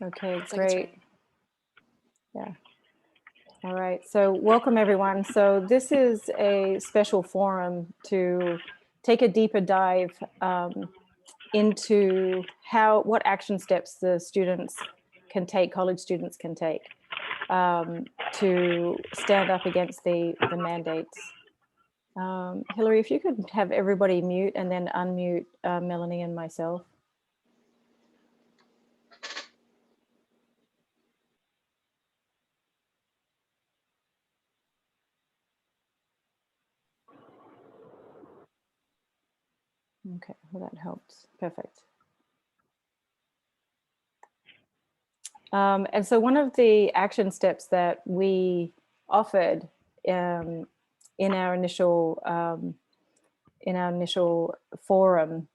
Okay, great. Yeah. All right. So welcome, everyone. So this is a special forum to take a deeper dive into what action steps the students can take, college students can take, to stand up against the mandates. Hillary, if you could have everybody mute and then unmute Melanie and myself. Okay, well, that helps. Perfect. And so one of the action steps that we offered in our initial forum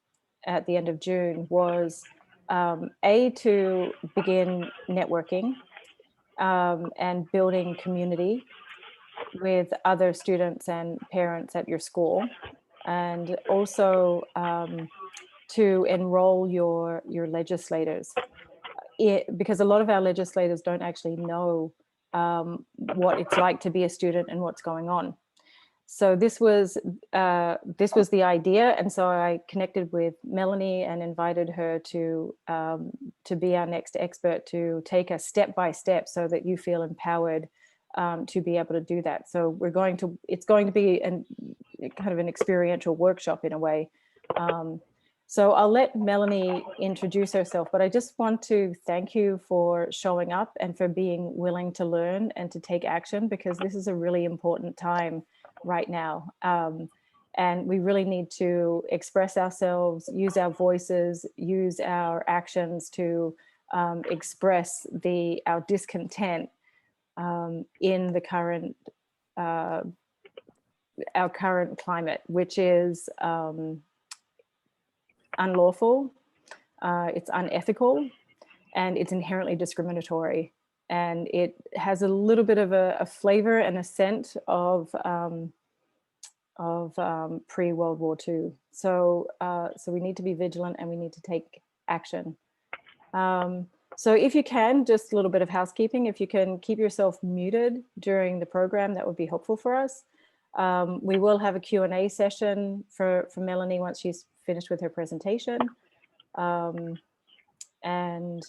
at the end of June was to begin networking and building community with other students and parents at your school, and also to enroll your legislators, because a lot of our legislators don't actually know what it's like to be a student and what's going on. So this was the idea, and so I connected with Melanie and invited her to be our next expert, to take us step by step so that you feel empowered to be able to do that. So it's going to be kind of an experiential workshop in a way. So I'll let Melanie introduce herself, but I just want to thank you for showing up and for being willing to learn and to take action, because this is a really important time right now. And we really need to express ourselves, use our voices, use our actions to express our discontent in the current, our current climate, which is unlawful, it's unethical, and it's inherently discriminatory. And it has a little bit of a flavor and a scent of pre-World War II. So we need to be vigilant and we need to take action. So if you can, just a little bit of housekeeping, if you can keep yourself muted during the program, that would be helpful for us. We will have a Q&A session for Melanie once she's finished with her presentation. And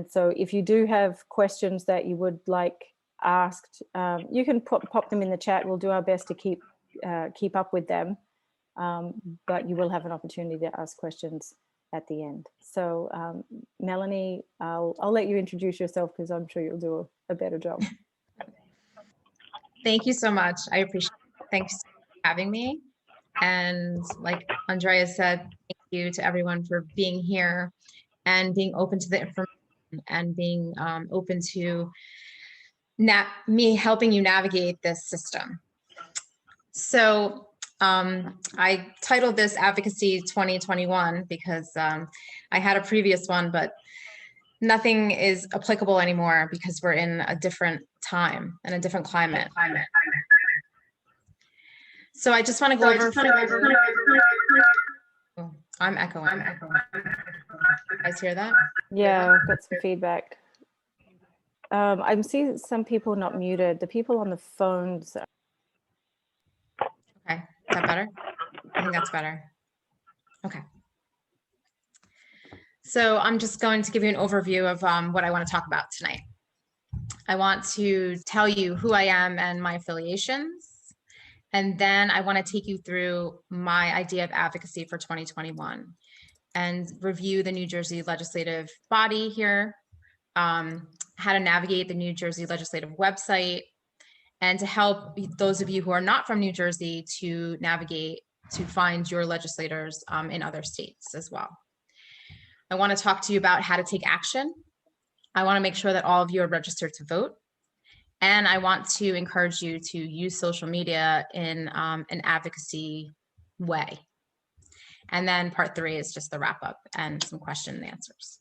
so if you do have questions that you would like asked, you can pop them in the chat. We'll do our best to keep up with them, but you will have an opportunity to ask questions at the end. So Melanie, I'll let you introduce yourself, because I'm sure you'll do a better job. Thank you so much. I appreciate it. Thanks for having me. And like Andrea said, thank you to everyone for being here and being open to the information and being open to me helping you navigate this system. So I titled this Advocacy 2021 because I had a previous one, but nothing is applicable anymore because we're in a different time and a different climate. So I just want to go over. Oh, I'm echoing. You guys hear that? Yeah, I've got some feedback. I'm seeing some people not muted. The people on the phones. Okay, is that better? I think that's better. Okay. So I'm just going to give you an overview of what I want to talk about tonight. I want to tell you who I am and my affiliations. And then I want to take you through my idea of advocacy for 2021 and review the New Jersey legislative body here, how to navigate the New Jersey legislative website, and to help those of you who are not from New Jersey to navigate, to find your legislators in other states as well. I want to talk to you about how to take action. I want to make sure that all of you are registered to vote. And I want to encourage you to use social media in an advocacy way. And then part 3 is just the wrap up and some question and answers.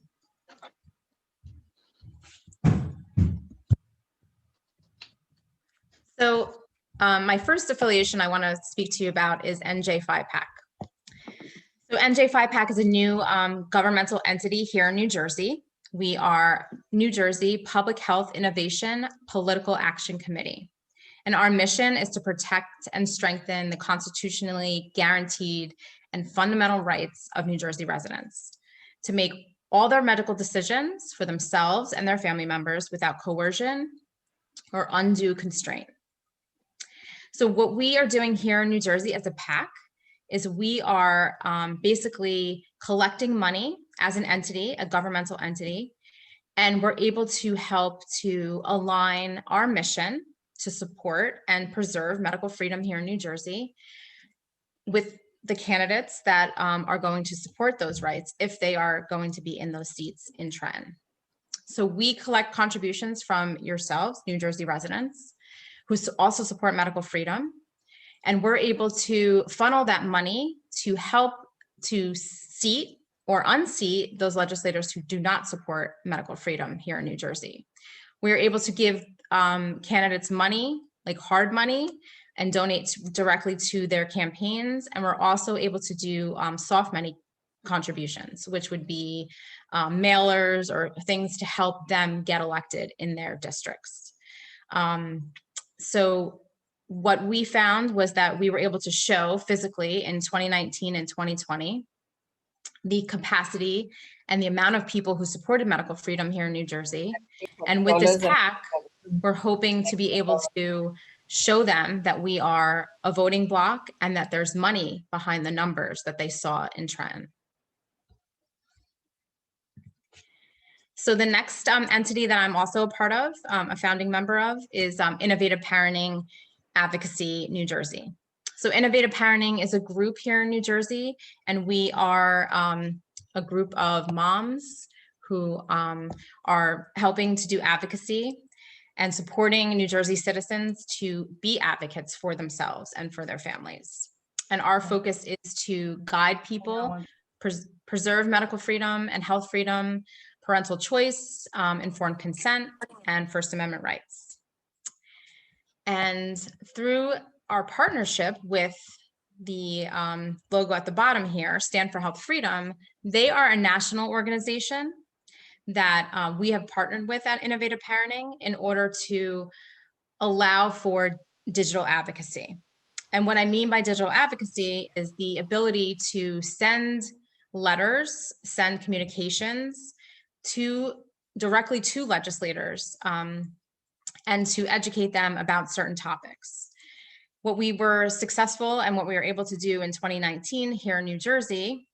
So my first affiliation I want to speak to you about is NJ5PAC. So NJ5PAC is a new governmental entity here in New Jersey. We are New Jersey Public Health Innovation Political Action Committee. And our mission is to protect and strengthen the constitutionally guaranteed and fundamental rights of New Jersey residents to make all their medical decisions for themselves and their family members without coercion or undue constraint. So what we are doing here in New Jersey as a PAC is we are basically collecting money as an entity, a governmental entity, and we're able to help to align our mission to support and preserve medical freedom here in New Jersey with the candidates that are going to support those rights if they are going to be in those seats in Trenton. So we collect contributions from yourselves, New Jersey residents, who also support medical freedom. And we're able to funnel that money to help to seat or unseat those legislators who do not support medical freedom here in New Jersey. We're able to give candidates money, like hard money, and donate directly to their campaigns. And we're also able to do soft money contributions, which would be mailers or things to help them get elected in their districts. So what we found was that we were able to show physically in 2019 and 2020 the capacity and the amount of people who supported medical freedom here in New Jersey. And with this PAC, we're hoping to be able to show them that we are a voting bloc and that there's money behind the numbers that they saw in Trenton. So the next entity that I'm also a part of, a founding member of, is Innovative Parenting Advocacy New Jersey. So Innovative Parenting is a group here in New Jersey, and we are a group of moms who are helping to do advocacy and supporting New Jersey citizens to be advocates for themselves and for their families. And our focus is to guide people, preserve medical freedom and health freedom, parental choice, informed consent, and First Amendment rights. And through our partnership with the logo at the bottom here, Stand for Health Freedom, they are a national organization that we have partnered with at Innovative Parenting in order to allow for digital advocacy. And what I mean by digital advocacy is the ability to send letters, send communications directly to legislators and to educate them about certain topics. What we were successful and what we were able to do in 2019 here in New Jersey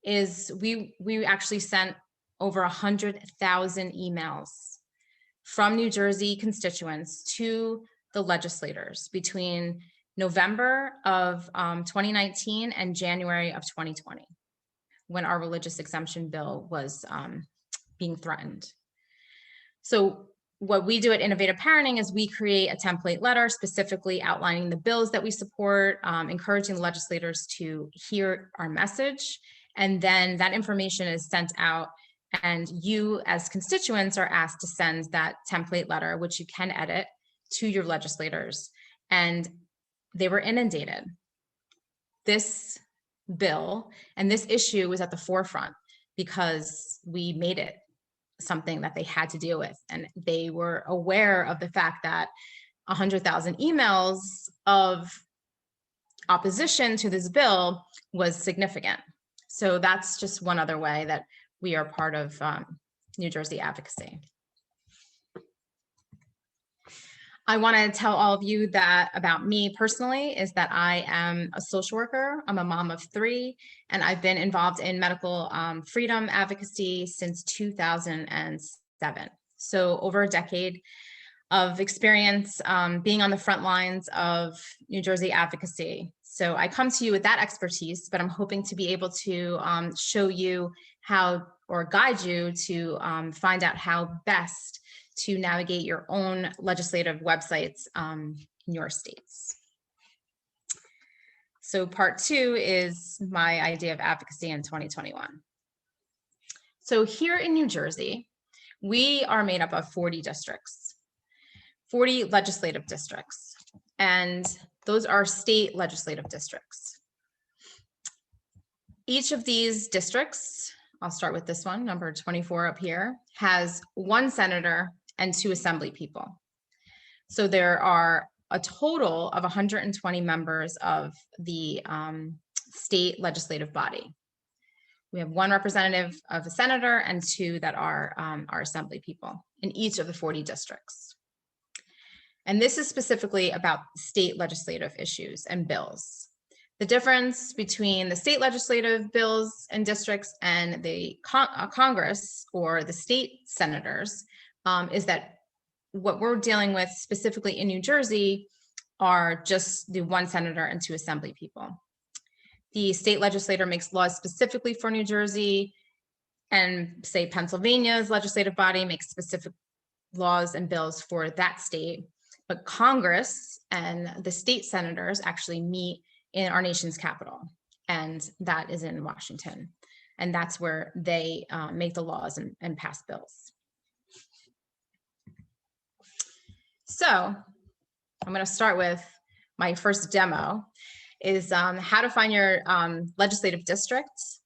is we actually sent over 100,000 emails from New Jersey constituents to the legislators between November of 2019 and January of 2020, when our religious exemption bill was being threatened. So what we do at Innovative Parenting is we create a template letter specifically outlining the bills that we support, encouraging legislators to hear our message, and then that information is sent out, and you as constituents are asked to send that template letter, which you can edit, to your legislators. And they were inundated. This bill and this issue was at the forefront because we made it something that they had to deal with. And they were aware of the fact that 100,000 emails of opposition to this bill was significant. So that's just one other way that we are part of New Jersey advocacy. I want to tell all of you that about me personally is that I am a social worker. I'm a mom of 3, and I've been involved in medical freedom advocacy since 2007. So over a decade of experience being on the front lines of New Jersey advocacy. So I come to you with that expertise, but I'm hoping to be able to show you how, or guide you to find out how best to navigate your own legislative websites in your states. So part 2 is my idea of advocacy in 2021. So here in New Jersey, we are made up of 40 districts, 40 legislative districts, and those are state legislative districts. Each of these districts I'll start with this one, number 24 up here, has 1 senator and 2 assembly people. So there are a total of 120 members of the state legislative body. We have 1 representative of a senator and 2 that are our assembly people in each of the 40 districts. And this is specifically about state legislative issues and bills. The difference between the state legislative bills and districts and the Congress or the state senators is that what we're dealing with specifically in New Jersey are just the 1 senator and 2 assembly people. The state legislator makes laws specifically for New Jersey, and say Pennsylvania's legislative body makes specific laws and bills for that state. But Congress and the state senators actually meet in our nation's capital, and that is in Washington. And that's where they make the laws and pass bills. So I'm going to start with my first demo is how to find your legislative districts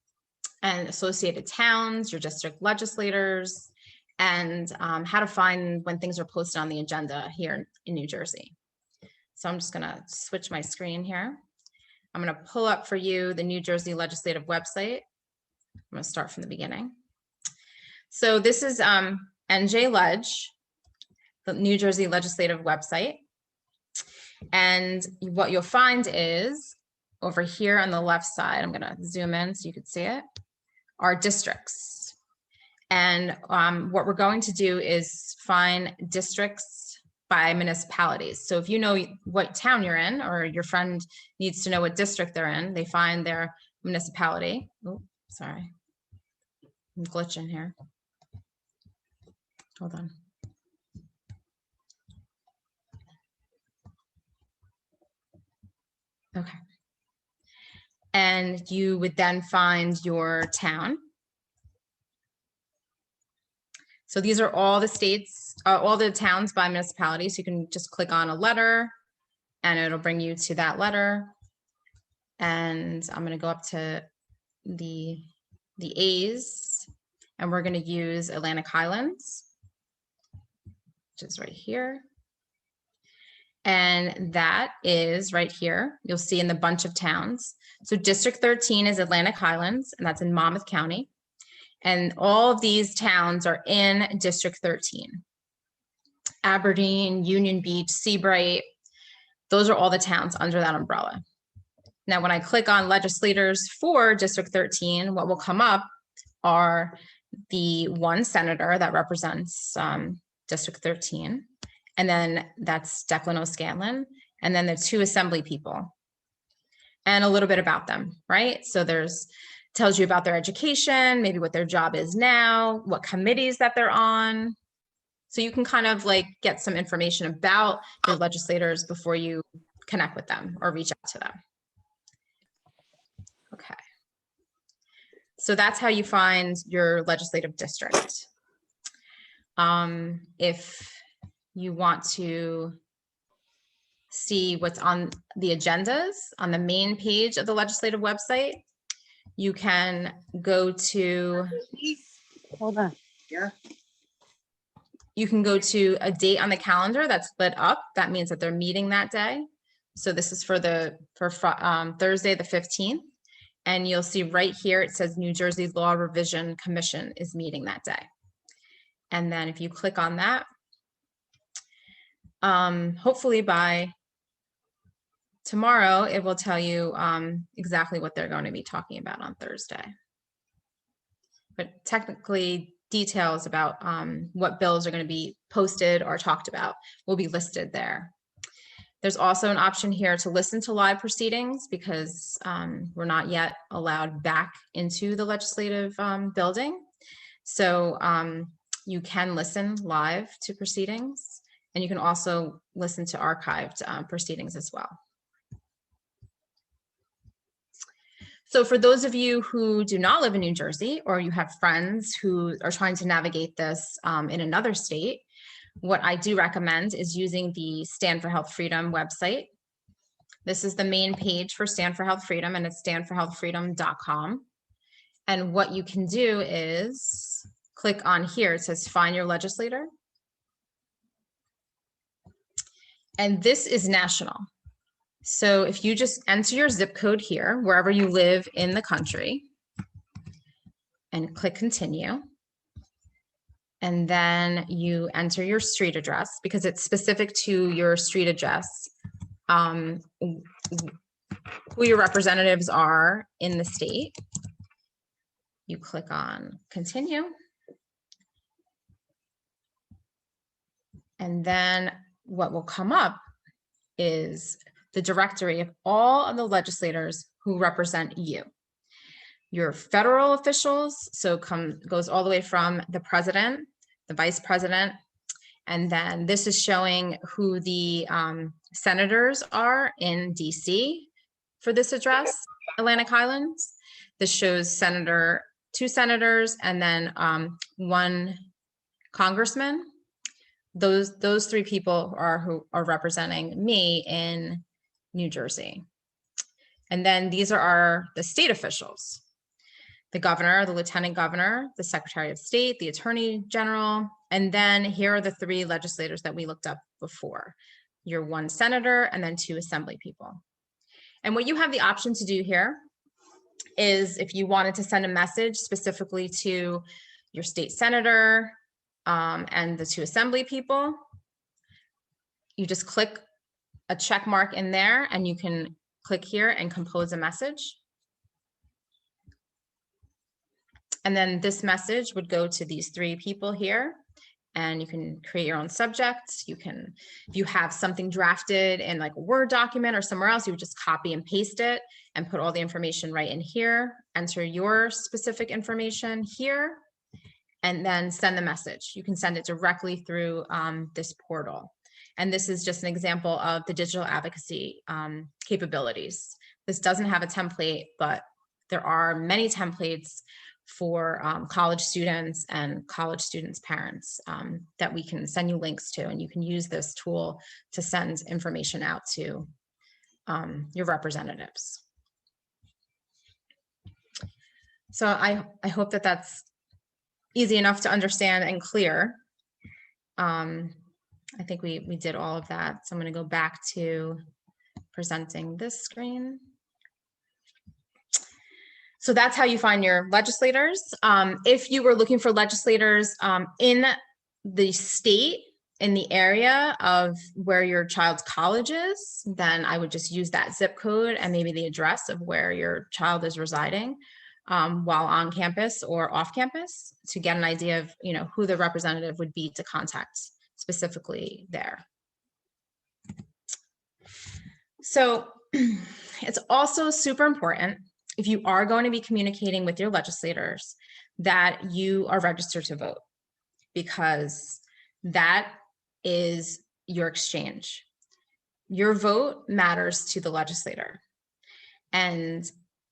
and associated towns, your district legislators, and how to find when things are posted on the agenda here in New Jersey. So I'm just going to switch my screen here. I'm going to pull up for you the New Jersey legislative website. I'm going to start from the beginning. So this is NJ Leg, the New Jersey legislative website. And what you'll find is over here on the left side, I'm going to zoom in so you can see it, are districts. And what we're going to do is find districts by municipalities. So if you know what town you're in, or your friend needs to know what district they're in, they find their municipality. Oh, sorry, I'm glitching here. Hold on. Okay. And you would then find your town. So these are all the states, all the towns by municipality. So you can just click on a letter and it'll bring you to that letter. And I'm going to go up to the A's, and we're going to use Atlantic Highlands, which is right here. And that is right here. You'll see in the bunch of towns. So District 13 is Atlantic Highlands, and that's in Monmouth County. And all of these towns are in District 13. Aberdeen, Union Beach, Seabright, those are all the towns under that umbrella. Now, when I click on legislators for District 13, what will come up are the 1 senator that represents District 13. And then that's Declan O'Scanlan. And then the 2 assembly people and a little bit about them, right? So tells you about their education, maybe what their job is now, what committees that they're on. So you can kind of like get some information about your legislators before you connect with them or reach out to them. Okay. So that's how you find your legislative district. If you want to see what's on the agendas on the main page of the legislative website, you can go to, Hold on. Yeah. You can go to a date on the calendar that's lit up. That means that they're meeting that day. So this is for Thursday, the 15th. And you'll see right here, it says New Jersey Law Revision Commission is meeting that day. And then if you click on that, hopefully by tomorrow, it will tell you exactly what they're going to be talking about on Thursday. But technically, details about what bills are going to be posted or talked about will be listed there. There's also an option here to listen to live proceedings because we're not yet allowed back into the legislative building. So you can listen live to proceedings, and you can also listen to archived proceedings as well. So for those of you who do not live in New Jersey, or you have friends who are trying to navigate this in another state, what I do recommend is using the Stand for Health Freedom website. This is the main page for Stand for Health Freedom, and it's standforhealthfreedom.com. And what you can do is click on here. It says find your legislator. And this is national. So if you just enter your zip code here, wherever you live in the country, and click continue, and then you enter your street address because it's specific to your street address, who your representatives are in the state. You click on continue. And then what will come up is the directory of all of the legislators who represent you. Your federal officials, so goes all the way from the president, the vice president, and then this is showing who the senators are in DC for this address, Atlantic Highlands. This shows two senators, and then one congressman. Those three people are who are representing me in New Jersey. And then these are the state officials: the governor, the lieutenant governor, the secretary of state, the attorney general. And then here are the three legislators that we looked up before: your one senator and then two assembly people. And what you have the option to do here is, if you wanted to send a message specifically to your state senator and the two assembly people, you just click a check mark in there and you can click here and compose a message. And then this message would go to these three people here, and you can create your own subject. You can, if you have something drafted in like a Word document or somewhere else, you would just copy and paste it and put all the information right in here, enter your specific information here, and then send the message. You can send it directly through this portal. And this is just an example of the digital advocacy capabilities. This doesn't have a template, but there are many templates for college students and college students' parents that we can send you links to, and you can use this tool to send information out to your representatives. So I hope that that's easy enough to understand and clear. I think we did all of that. So I'm going to go back to presenting this screen. So that's how you find your legislators. If you were looking for legislators in the state, in the area of where your child's college is, then I would just use that zip code and maybe the address of where your child is residing while on campus or off campus, to get an idea of, you know, who the representative would be to contact specifically there. So it's also super important, if you are going to be communicating with your legislators, that you are registered to vote, because that is your exchange. Your vote matters to the legislator. And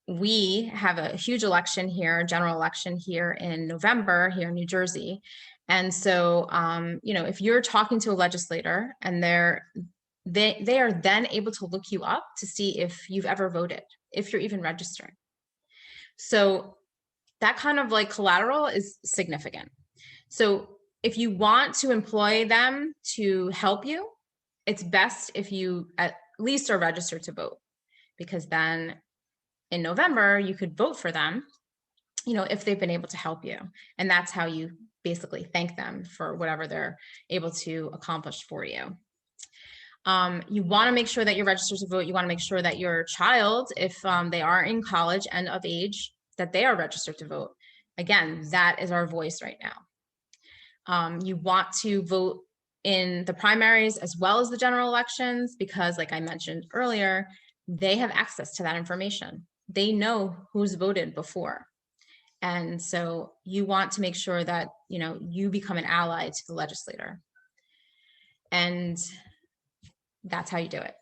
we have a huge election here, general election here in November, here in New Jersey. And so, you know, if you're talking to a legislator and they are then able to look you up to see if you've ever voted, if you're even registered. So that kind of like collateral is significant. So if you want to employ them to help you, it's best if you at least are registered to vote, because then in November you could vote for them, you know, if they've been able to help you. And that's how you basically thank them for whatever they're able to accomplish for you. You want to make sure that you're registered to vote. You want to make sure that your child, if they are in college and of age, that they are registered to vote. Again, that is our voice right now. You want to vote in the primaries as well as the general elections, because like I mentioned earlier, they have access to that information. They know who's voted before. And so you want to make sure that, you know, you become an ally to the legislator. And that's how you do it.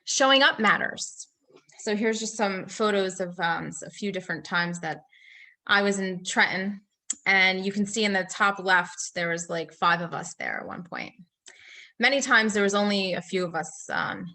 Showing up matters. So here's just some photos of a few different times that I was in Trenton, and you can see in the top left, there was like 5 of us there at one point. Many times there was only a few of us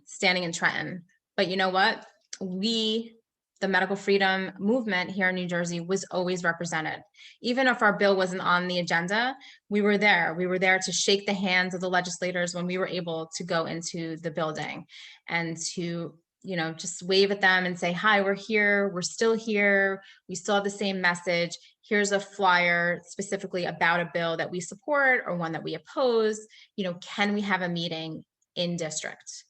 standing in Trenton, but you know what? We the medical freedom movement here in New Jersey was always represented. Even if our bill wasn't on the agenda, we were there. We were there to shake the hands of the legislators when we were able to go into the building and to, you know, just wave at them and say, hi, we're here, we're still here, we still have the same message. Here's a flyer specifically about a bill that we support or one that we oppose. You know, can we have a meeting in district?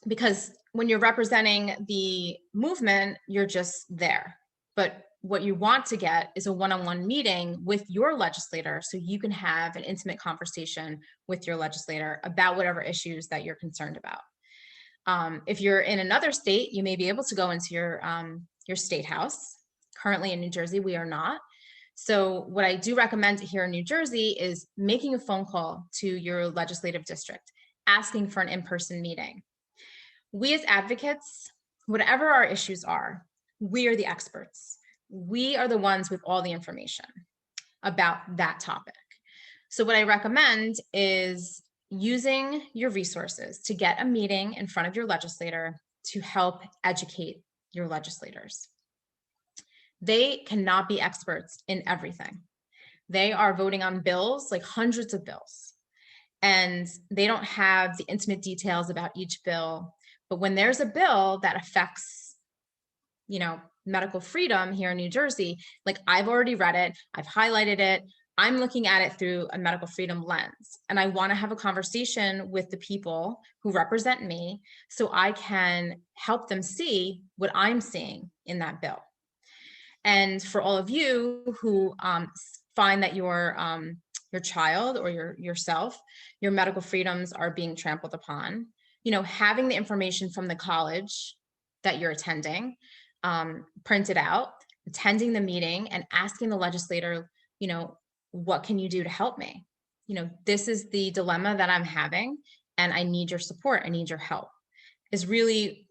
Because when you're representing the movement, you're just there. But what you want to get is a one-on-one meeting with your legislator so you can have an intimate conversation with your legislator about whatever issues that you're concerned about. If you're in another state, you may be able to go into your state house. Currently in New Jersey, we are not. So what I do recommend here in New Jersey is making a phone call to your legislative district, asking for an in-person meeting. We as advocates, whatever our issues are, we are the experts. We are the ones with all the information about that topic. So what I recommend is using your resources to get a meeting in front of your legislator to help educate your legislators. They cannot be experts in everything. They are voting on bills, like hundreds of bills, and they don't have the intimate details about each bill. But when there's a bill that affects, you know, medical freedom here in New Jersey, like I've already read it, I've highlighted it, I'm looking at it through a medical freedom lens, and I want to have a conversation with the people who represent me so I can help them see what I'm seeing in that bill. And for all of you who find that your child or yourself, your medical freedoms are being trampled upon, you know, having the information from the college that you're attending printed out, attending the meeting and asking the legislator, you know, what can you do to help me? You know, this is the dilemma that I'm having and I need your support, I need your help, is really,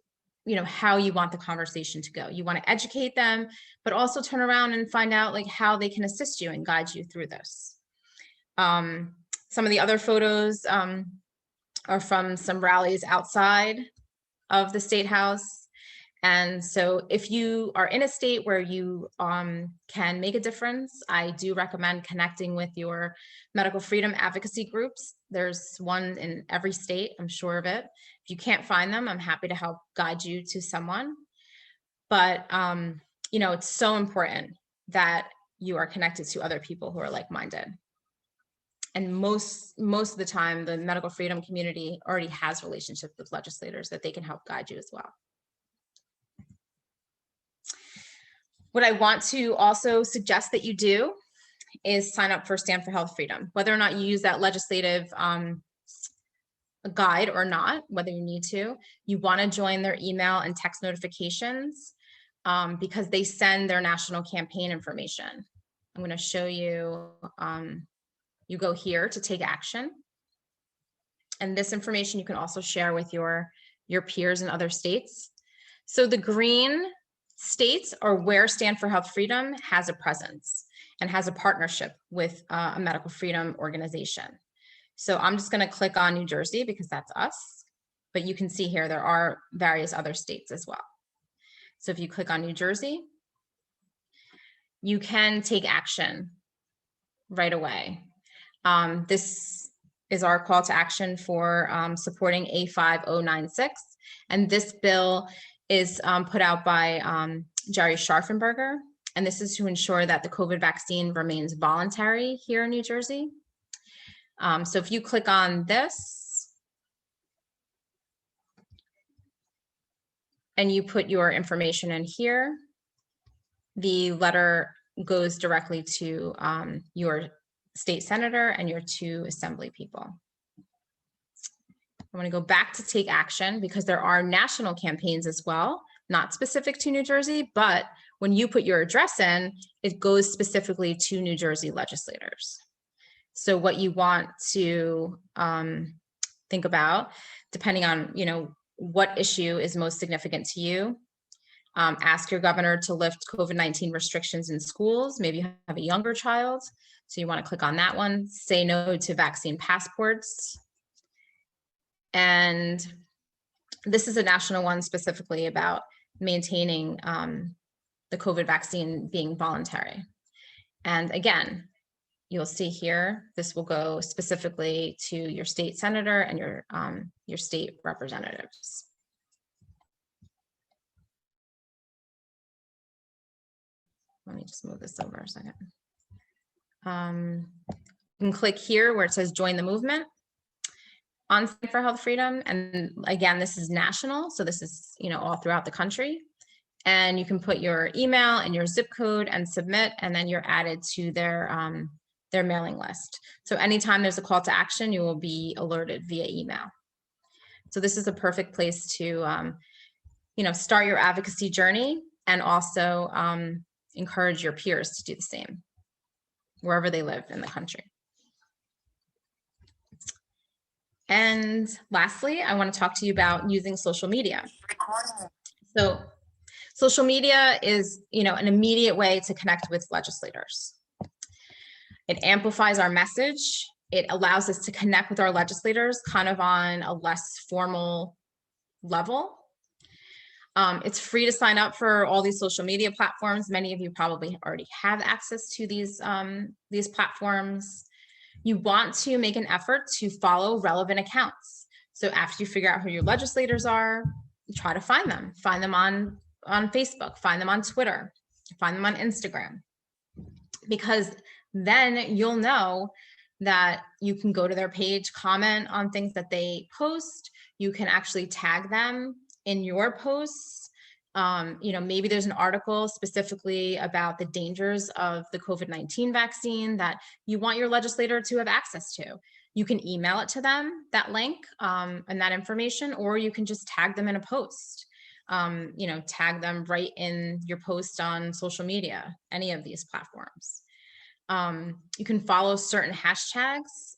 you know, how you want the conversation to go. You want to educate them, but also turn around and find out like how they can assist you and guide you through this. Some of the other photos are from some rallies outside of the State House. And so if you are in a state where you can make a difference, I do recommend connecting with your medical freedom advocacy groups. There's one in every state, I'm sure of it. If you can't find them, I'm happy to help guide you to someone. But, you know, it's so important that you are connected to other people who are like-minded. And most of the time, the medical freedom community already has relationships with legislators that they can help guide you as well. What I want to also suggest that you do is sign up for Stand for Health Freedom. Whether or not you use that legislative guide or not, whether you need to, you want to join their email and text notifications because they send their national campaign information. I'm going to show you, you go here to take action. And this information you can also share with your peers in other states. So the green states are where Stand for Health Freedom has a presence and has a partnership with a medical freedom organization. So I'm just going to click on New Jersey because that's us, but you can see here there are various other states as well. So if you click on New Jersey, you can take action right away. This is our call to action for supporting A5096, and this bill is put out by Jerry Scharfenberger, and this is to ensure that the COVID vaccine remains voluntary here in New Jersey. So if you click on this and you put your information in here, the letter goes directly to your state senator and your 2 assembly people. I want to go back to take action because there are national campaigns as well, not specific to New Jersey, but when you put your address in, it goes specifically to New Jersey legislators. So what you want to think about, depending on, you know, what issue is most significant to you, ask your governor to lift COVID-19 restrictions in schools. Maybe you have a younger child, so you want to click on that one. Say no to vaccine passports. And this is a national one specifically about maintaining the COVID vaccine being voluntary. And again, you'll see here, this will go specifically to your state senator and your state representatives. Let me just move this over a second. You can click here where it says join the movement on Stand for Health Freedom. And again, this is national. So this is, all throughout the country. And you can put your email and your zip code and submit, and then you're added to their mailing list. So anytime there's a call to action, you will be alerted via email. So this is a perfect place to, start your advocacy journey, and also encourage your peers to do the same wherever they live in the country. And lastly, I want to talk to you about using social media. So social media is, an immediate way to connect with legislators. It amplifies our message. It allows us to connect with our legislators kind of on a less formal level. It's free to sign up for all these social media platforms. Many of you probably already have access to these platforms. You want to make an effort to follow relevant accounts. So after you figure out who your legislators are, try to find them. Find them on Facebook, find them on Twitter, find them on Instagram, because then you'll know that you can go to their page, comment on things that they post. You can actually tag them in your posts. Maybe there's an article specifically about the dangers of the COVID-19 vaccine that you want your legislator to have access to. You can email it to them, that link and that information, or you can just tag them in a post. Tag them right in your post on social media, any of these platforms. You can follow certain hashtags.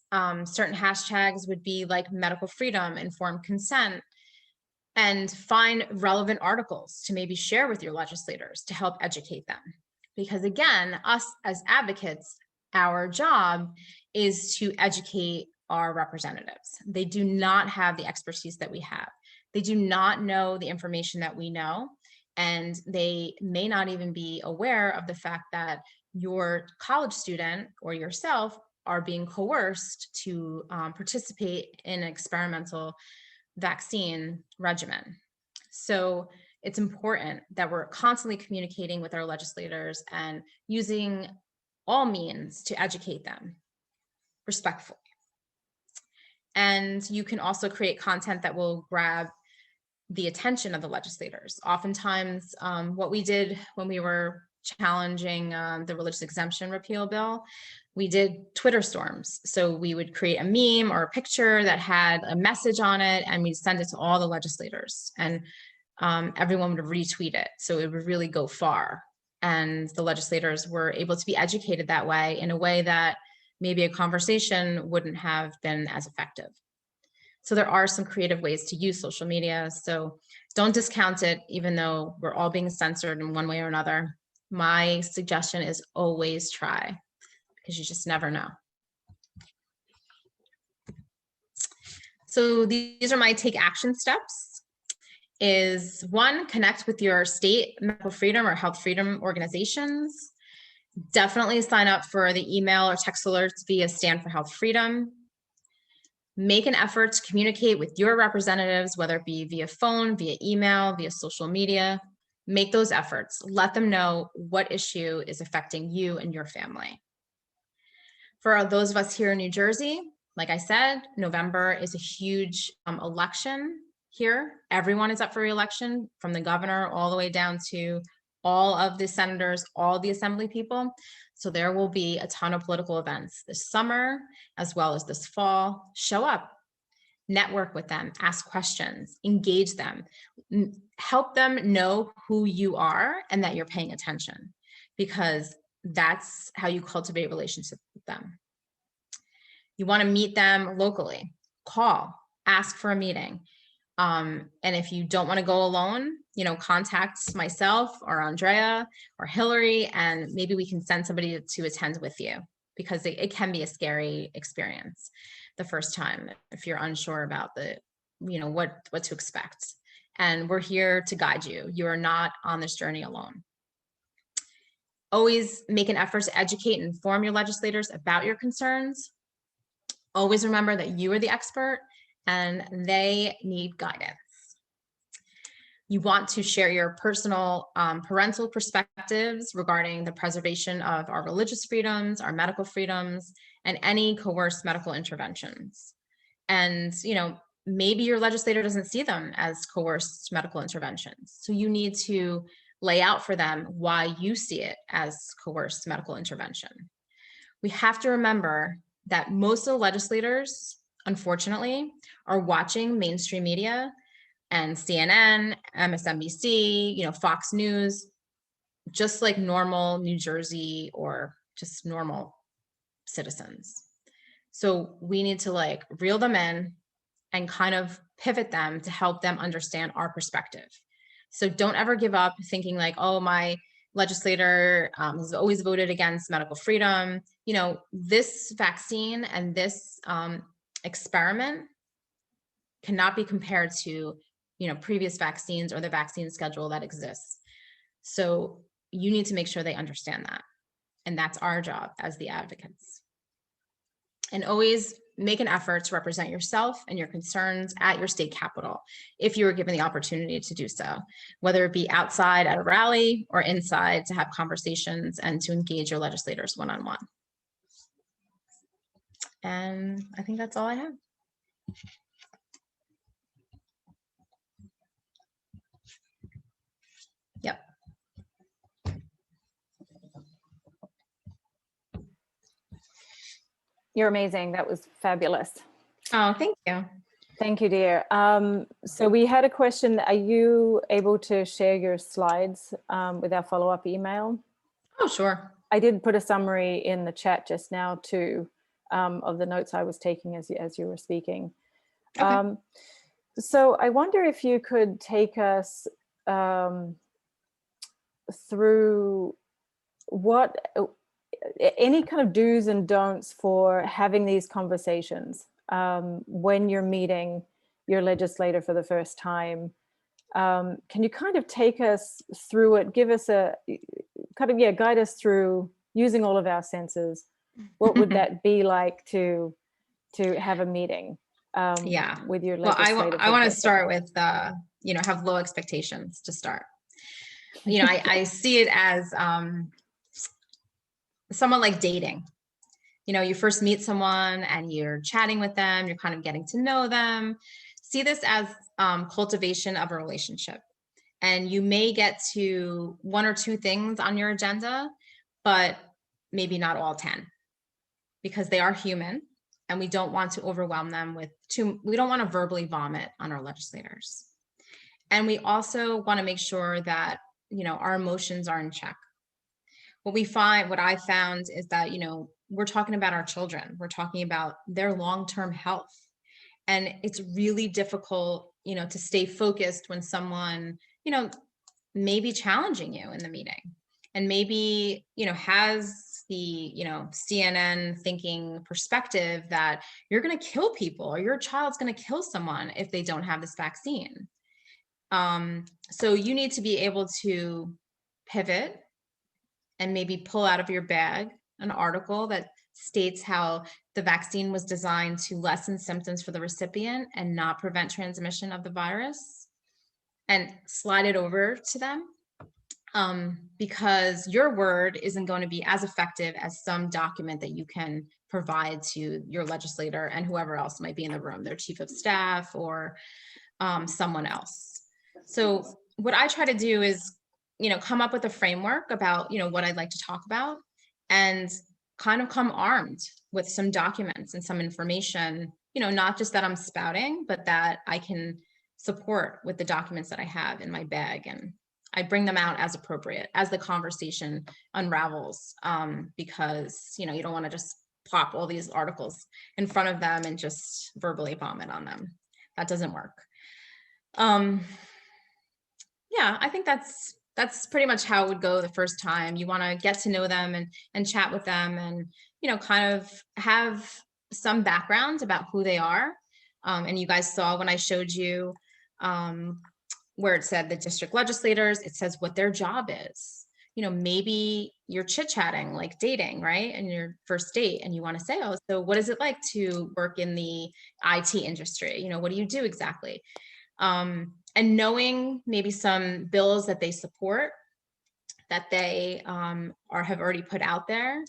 Certain hashtags would be like medical freedom, informed consent, and find relevant articles to maybe share with your legislators to help educate them. Because again, us as advocates, our job is to educate our representatives. They do not have the expertise that we have. They do not know the information that we know, and they may not even be aware of the fact that your college student or yourself are being coerced to participate in an experimental vaccine regimen. So it's important that we're constantly communicating with our legislators and using all means to educate them respectfully. And you can also create content that will grab the attention of the legislators. Oftentimes, what we did when we were challenging the religious exemption repeal bill, we did Twitter storms. So we would create a meme or a picture that had a message on it, and we'd send it to all the legislators, and everyone would retweet it. So it would really go far. And the legislators were able to be educated that way, in a way that maybe a conversation wouldn't have been as effective. So there are some creative ways to use social media. So don't discount it, even though we're all being censored in one way or another. My suggestion is always try, because you just never know. So these are my take action steps. Is 1, connect with your state medical freedom or health freedom organizations. Definitely sign up for the email or text alerts via Stand for Health Freedom. Make an effort to communicate with your representatives, whether it be via phone, via email, via social media. Make those efforts. Let them know what issue is affecting you and your family. For those of us here in New Jersey, like I said, November is a huge election here. Everyone is up for re-election, from the governor all the way down to all of the senators, all the assembly people. So there will be a ton of political events this summer, as well as this fall. Show up, network with them, ask questions, engage them, help them know who you are and that you're paying attention, because that's how you cultivate relationships with them. You want to meet them locally, call, ask for a meeting. And if you don't want to go alone, contact myself or Andrea or Hillary, and maybe we can send somebody to attend with you, because it can be a scary experience the first time if you're unsure about what to expect. and we're here to guide you. You are not on this journey alone. Always make an effort to educate and inform your legislators about your concerns. Always remember that you are the expert and they need guidance. You want to share your personal parental perspectives regarding the preservation of our religious freedoms, our medical freedoms, and any coerced medical interventions. And, maybe your legislator doesn't see them as coerced medical interventions. So you need to lay out for them why you see it as coerced medical intervention. We have to remember that most of the legislators, unfortunately, are watching mainstream media and CNN, MSNBC, Fox News, just like normal New Jersey or just normal citizens. So we need to reel them in and kind of pivot them to help them understand our perspective. So don't ever give up thinking oh, my legislator has always voted against medical freedom. This vaccine and this experiment cannot be compared to previous vaccines or the vaccine schedule that exists. So you need to make sure they understand that. And that's our job as the advocates. And always make an effort to represent yourself and your concerns at your state capitol if you were given the opportunity to do so, whether it be outside at a rally or inside to have conversations and to engage your legislators one-on-one. And I think that's all I have. Yep. You're amazing. That was fabulous. Oh, thank you. Thank you, dear. So we had a question. Are you able to share your slides with our follow-up email? Oh, sure. I did put a summary in the chat just now too of the notes I was taking as you were speaking. Okay. So I wonder if you could take us through any kind of do's and don'ts for having these conversations when you're meeting your legislator for the first time. Can you kind of take us through it, give us guide us through using all of our senses? What would that be like to have a meeting with your legislator? Well, I want to start with, have low expectations to start. I see it as somewhat like dating. You first meet someone and you're chatting with them, you're kind of getting to know them. See this as cultivation of a relationship. And you may get to one or two things on your agenda, but maybe not all 10, because they are human and we don't want to overwhelm them we don't want to verbally vomit on our legislators. And we also want to make sure that, our emotions are in check. What I found is that, we're talking about our children, we're talking about their long-term health. And it's really difficult, to stay focused when someone, may be challenging you in the meeting and maybe, has the, CNN thinking perspective that you're going to kill people or your child's going to kill someone if they don't have this vaccine. So you need to be able to pivot and maybe pull out of your bag an article that states how the vaccine was designed to lessen symptoms for the recipient and not prevent transmission of the virus, and slide it over to them, because your word isn't going to be as effective as some document that you can provide to your legislator and whoever else might be in the room, their chief of staff or someone else. So what I try to do is, come up with a framework about, what I'd like to talk about, and kind of come armed with some documents and some information, not just that I'm spouting, but that I can support with the documents that I have in my bag. And I bring them out as appropriate as the conversation unravels, because, you don't want to just plop all these articles in front of them and just verbally vomit on them. That doesn't work. Yeah, I think that's pretty much how it would go the first time. You want to get to know them and chat with them and, kind of have some background about who they are. And you guys saw when I showed you, where it said the district legislators, it says what their job is. You know, maybe you're chit-chatting, like dating, right? And your first date, and you want to say, oh, so what is it like to work in the IT industry? You know, what do you do exactly? And knowing maybe some bills that they support, that they have already put out there,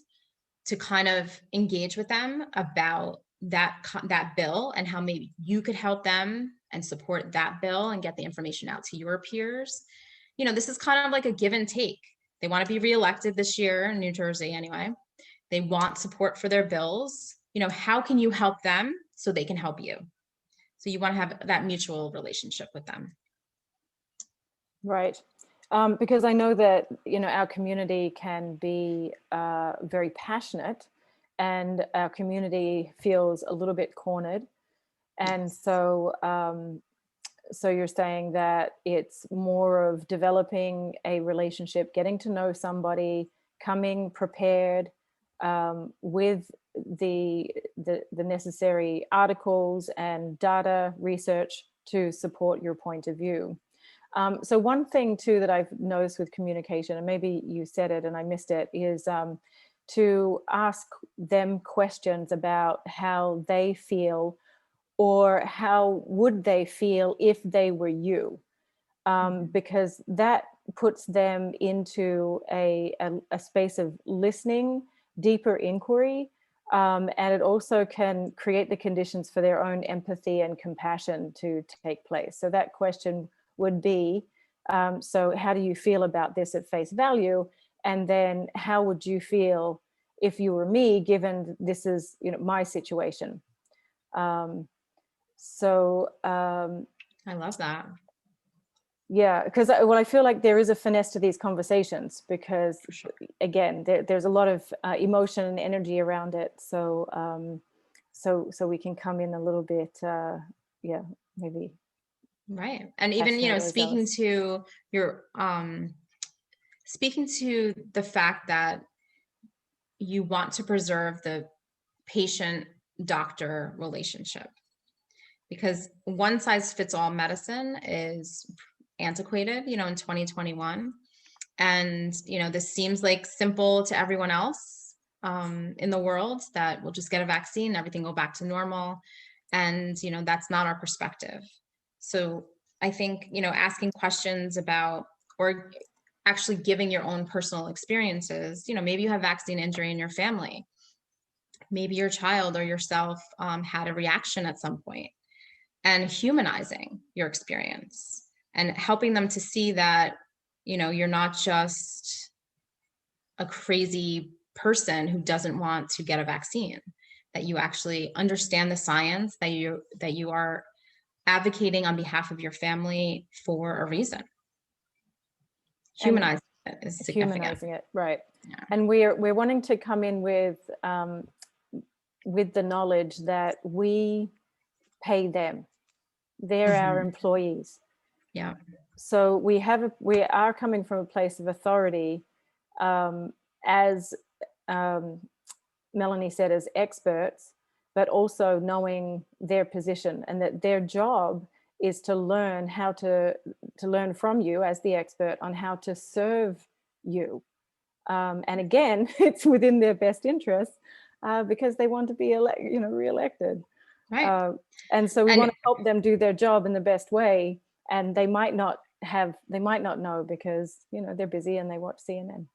to kind of engage with them about that bill and how maybe you could help them and support that bill and get the information out to your peers. You know, this is kind of like a give and take. They want to be reelected this year in New Jersey anyway. They want support for their bills. You know, how can you help them so they can help you? So you want to have that mutual relationship with them. Right. Because I know that, you know, our community can be very passionate, and our community feels a little bit cornered. And so, so you're saying that it's more of developing a relationship, getting to know somebody, coming prepared with the necessary articles and data research to support your point of view. So one thing too that I've noticed with communication, and maybe you said it and I missed it, is to ask them questions about how they feel, or how would they feel if they were you, because that puts them into a space of listening, deeper inquiry, and it also can create the conditions for their own empathy and compassion to take place. So that question would be, so how do you feel about this at face value? And then how would you feel if you were me, given this is, you know, my situation? I love that. Yeah, because I feel like there is a finesse to these conversations, because again, there's a lot of emotion and energy around it. So so we can come in a little bit, yeah, maybe. Right. And even, you know, speaking to your, speaking to the fact that you want to preserve the patient-doctor relationship, because one size fits all medicine is antiquated, you know, in 2021. And, you know, this seems like simple to everyone else in the world, that we'll just get a vaccine, everything go back to normal. And, you know, that's not our perspective. So I think, you know, asking questions about, or actually giving your own personal experiences, you know, maybe you have vaccine injury in your family. Maybe your child or yourself had a reaction at some point, and humanizing your experience and helping them to see that, you know, you're not just a crazy person who doesn't want to get a vaccine, that you actually understand the science, that you are advocating on behalf of your family for a reason. Humanizing it is significant. Humanizing it, right. Yeah. And we're wanting to come in with the knowledge that we pay them. They're our employees. Yeah. So we are coming from a place of authority, as Melanie said, as experts, but also knowing their position, and that their job is to learn how to learn from you as the expert on how to serve you. And again, it's within their best interest, because they want to be reelected. Right. And so we want to help them do their job in the best way. And they might not know, because, you know, they're busy and they watch CNN.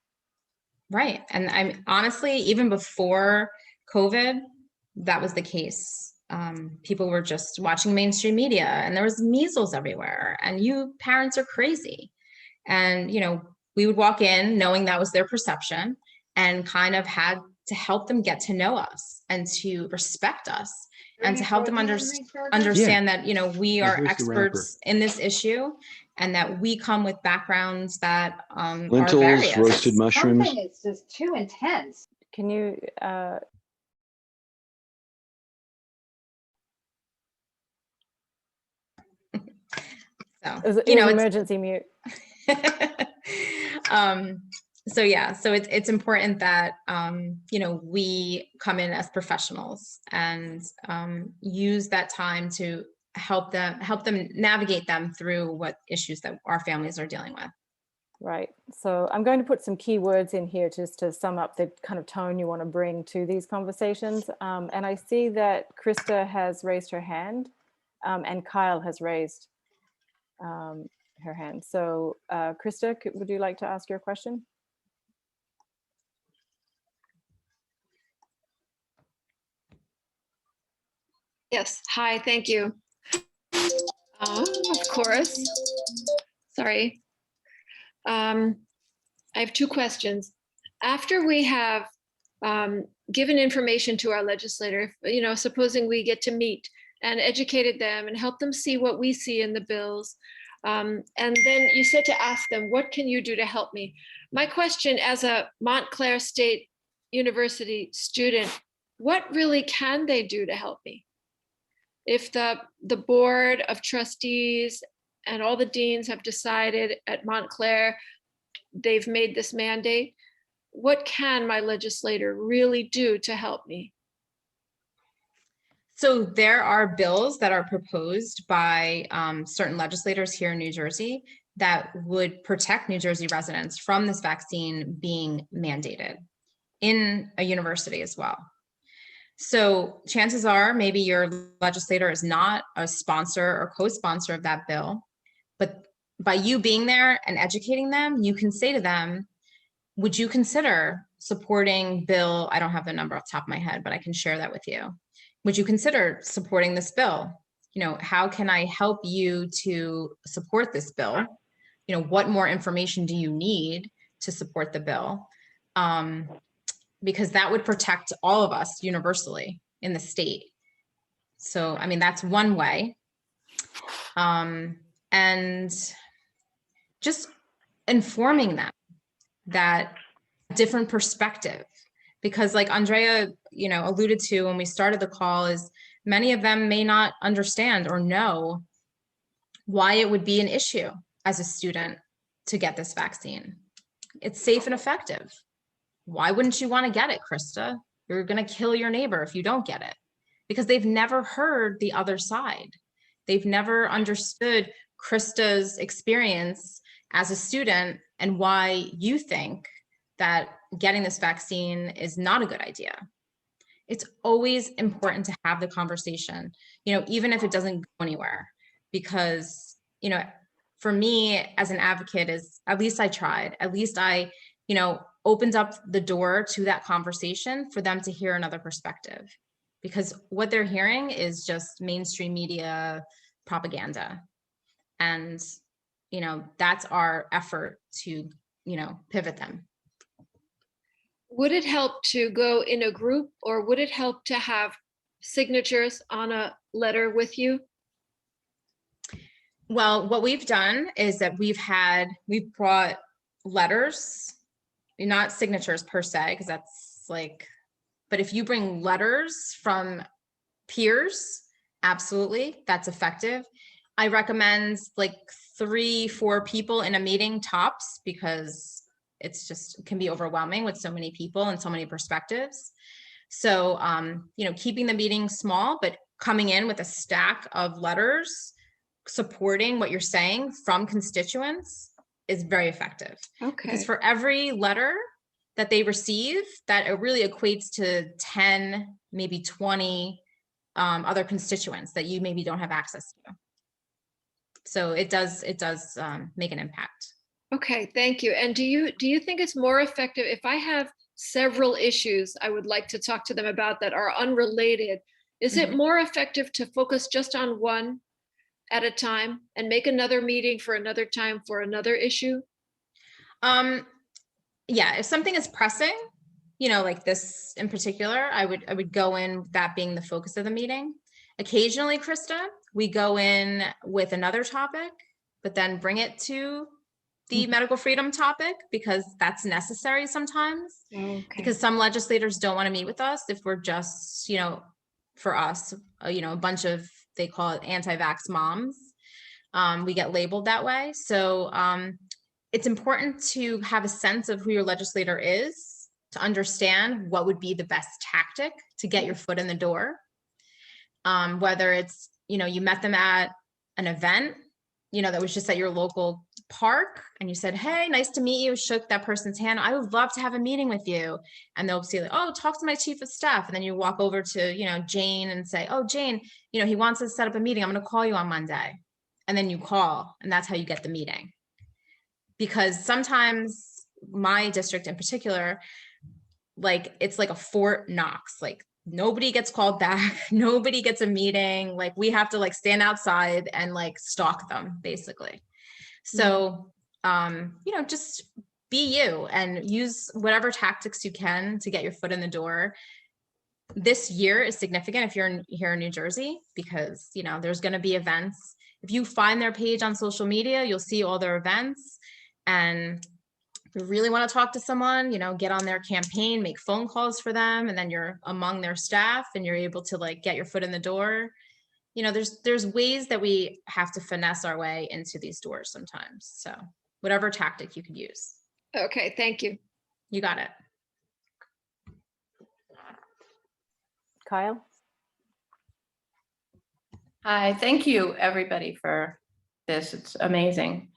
Right. And I'm honestly, even before COVID, that was the case. People were just watching mainstream media, and there was measles everywhere, and you parents are crazy. And, you know, we would walk in knowing that was their perception, and kind of had to help them get to know us and to respect us, and to help them understand that, you know, we are experts in this issue, and that we come with backgrounds that lentils, are various. roasted mushrooms. Something is just too intense. Can you So, you know, emergency mute. So yeah, so it's important that, you know, we come in as professionals and use that time to help them navigate them through what issues that our families are dealing with. Right. So I'm going to put some key words in here just to sum up the kind of tone you want to bring to these conversations. And I see that Krista has raised her hand, and Kyle has raised her hand. So Krista, would you like to ask your question? Yes. Hi, thank you. Of course. Sorry. I have two questions. After we have given information to our legislator, supposing we get to meet and educated them and help them see what we see in the bills, and then you said to ask them, what can you do to help me? My question as a Montclair State University student, what really can they do to help me? If the board of trustees and all the deans have decided at Montclair, they've made this mandate, what can my legislator really do to help me? So there are bills that are proposed by certain legislators here in New Jersey that would protect New Jersey residents from this vaccine being mandated in a university as well. So chances are maybe your legislator is not a sponsor or co-sponsor of that bill, but by you being there and educating them, you can say to them, would you consider supporting bill? I don't have the number off the top of my head, but I can share that with you. Would you consider supporting this bill? How can I help you to support this bill? What more information do you need to support the bill? Because that would protect all of us universally in the state. So, I mean, that's one way. And just informing them that different perspective, because like Andrea, alluded to when we started the call, is many of them may not understand or know why it would be an issue as a student to get this vaccine. It's safe and effective. Why wouldn't you want to get it, Krista? You're going to kill your neighbor if you don't get it, because they've never heard the other side. They've never understood Krista's experience as a student and why you think that getting this vaccine is not a good idea. It's always important to have the conversation, even if it doesn't go anywhere, because, for me as an advocate is at least I tried, at least I, opened up the door to that conversation for them to hear another perspective, because what they're hearing is just mainstream media propaganda. And, that's our effort to, pivot them. Would it help to go in a group, or would it help to have signatures on a letter with you? Well, what we've done is that we've brought letters, not signatures per se, because that's like, but if you bring letters from peers, absolutely, that's effective. I recommend like 3-4 people in a meeting tops, because it's just, it can be overwhelming with so many people and so many perspectives. So, keeping the meeting small, but coming in with a stack of letters supporting what you're saying from constituents is very effective. Okay. Because for every letter that they receive, that it really equates to 10, maybe 20 other constituents that you maybe don't have access to. So it does make an impact. Okay, thank you. And do you think it's more effective if I have several issues I would like to talk to them about that are unrelated? Is it more effective to focus just on one at a time and make another meeting for another time for another issue? Yeah, if something is pressing, like this in particular, I would go in that being the focus of the meeting. Occasionally, Krista, we go in with another topic, but then bring it to the medical freedom topic, because that's necessary sometimes. Okay. Because some legislators don't want to meet with us if we're just, for us, a bunch of, they call it anti-vax moms. We get labeled that way. So it's important to have a sense of who your legislator is, to understand what would be the best tactic to get your foot in the door. Whether it's you know, you met them at an event, you know, that was just at your local park, and you said, hey, nice to meet you, shook that person's hand, I would love to have a meeting with you. And they'll say, like, oh, talk to my chief of staff. And then you walk over to, you know, Jane and say, oh, Jane, you know, he wants to set up a meeting. I'm going to call you on Monday. And then you call, and that's how you get the meeting. Because sometimes my district in particular, like, it's like a Fort Knox, like nobody gets called back, nobody gets a meeting, like we have to like stand outside and like stalk them basically. So, you know, just be you and use whatever tactics you can to get your foot in the door. This year is significant if you're here in New Jersey, because, you know, there's going to be events. If you find their page on social media, you'll see all their events. And if you really want to talk to someone, you know, get on their campaign, make phone calls for them, and then you're among their staff and you're able to like get your foot in the door. You know, there's ways that we have to finesse our way into these doors sometimes. So whatever tactic you could use. Okay, thank you. You got it. Kyle? Hi, thank you everybody for this. It's amazing.